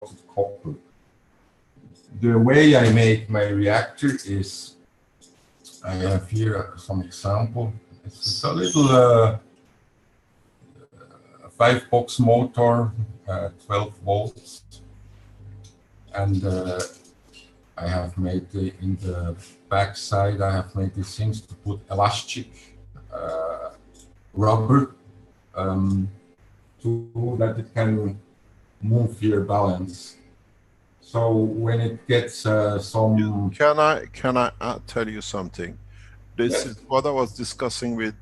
copper. The way I make my reactor is, I have here some example. It's a little 5-box motor, 12 volts, and I have made in the back side, I have made these things to put elastic rubber so that it can move your balance. So when it gets some... Can I tell you something? This Yes. is what I was discussing with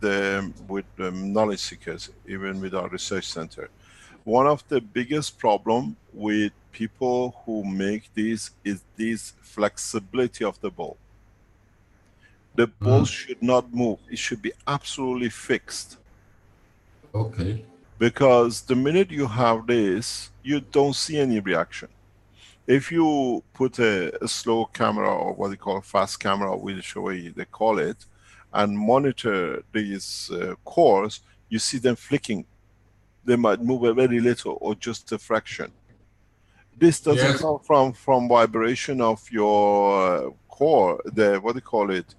knowledge seekers, even with our research center. One of the biggest problem with people who make these is this flexibility of the ball. The ball should not move. It should be absolutely fixed. Okay. Because the minute you have this, you don't see any reaction. If you put a slow camera, or what they call a fast camera, which way they call it, and monitor these cores, you see them flicking. They might move a very little or just a fraction. This doesn't come from vibration of your core, the, what do you call it,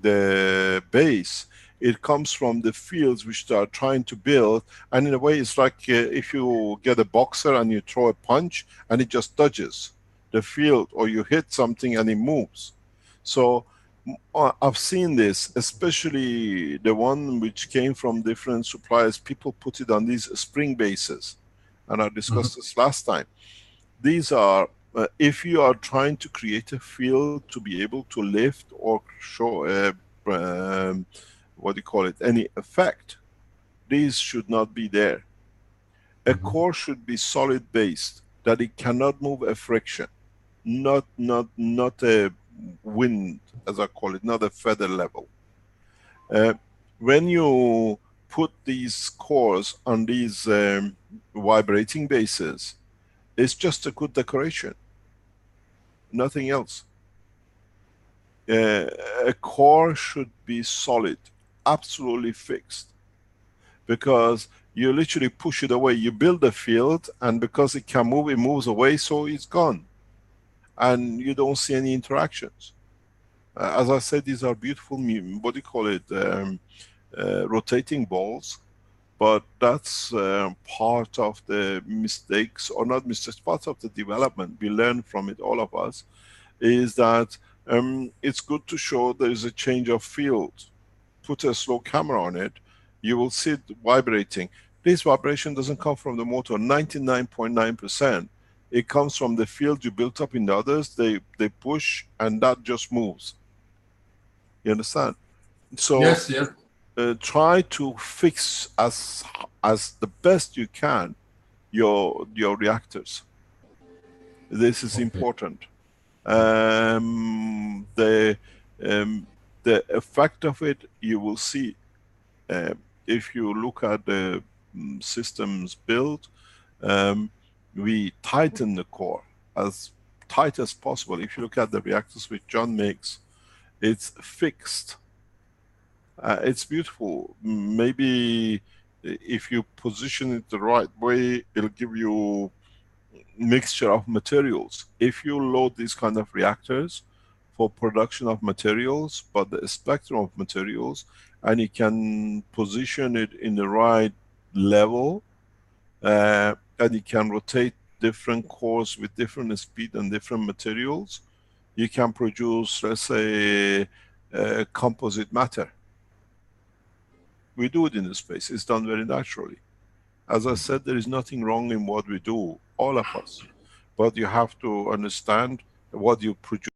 the base. It comes from the fields which they are trying to build, and in a way it's like if you get a boxer and you throw a punch and it just dodges the field, or you hit something and it moves. So I've seen this, especially the one which came from different suppliers. People put it on these spring bases, and I discussed this last time. These are, if you are trying to create a field to be able to lift or show a, what do you call it, any effect, these should not be there. A core should be solid based, that it cannot move a friction, not a wind, as I call it, not a feather level. When you put these cores on these vibrating bases, it's just a good decoration, nothing else. A core should be solid, absolutely fixed, because you literally push it away. You build a field, and because it can move, it moves away, so it's gone. And you don't see any interactions. As I said, these are beautiful, what do you call it, rotating balls, but that's part of the mistakes, or not mistakes, part of the development. We learn from it, all of us, is that it's good to show there is a change of field. Put a slow camera on it, you will see it vibrating. This vibration doesn't come from the motor, 99.9%. It comes from the field you built up in the others. They push, and that just moves. You understand? So yes. try to fix as the best you can your reactors. This is important. The effect of it, you will see if you look at the systems built. We tighten the core as tight as possible. If you look at the reactors which John makes, it's fixed. It's beautiful. Maybe if you position it the right way, it'll give you mixture of materials. If you load these kind of reactors for production of materials, but the spectrum of materials, and you can position it in the right level, and you can rotate different cores with different speed and different materials, you can produce, let's say, composite matter. We do it in the space. It's done very naturally. As I said, there is nothing wrong in what we do, all of us. But you have to understand what you produce.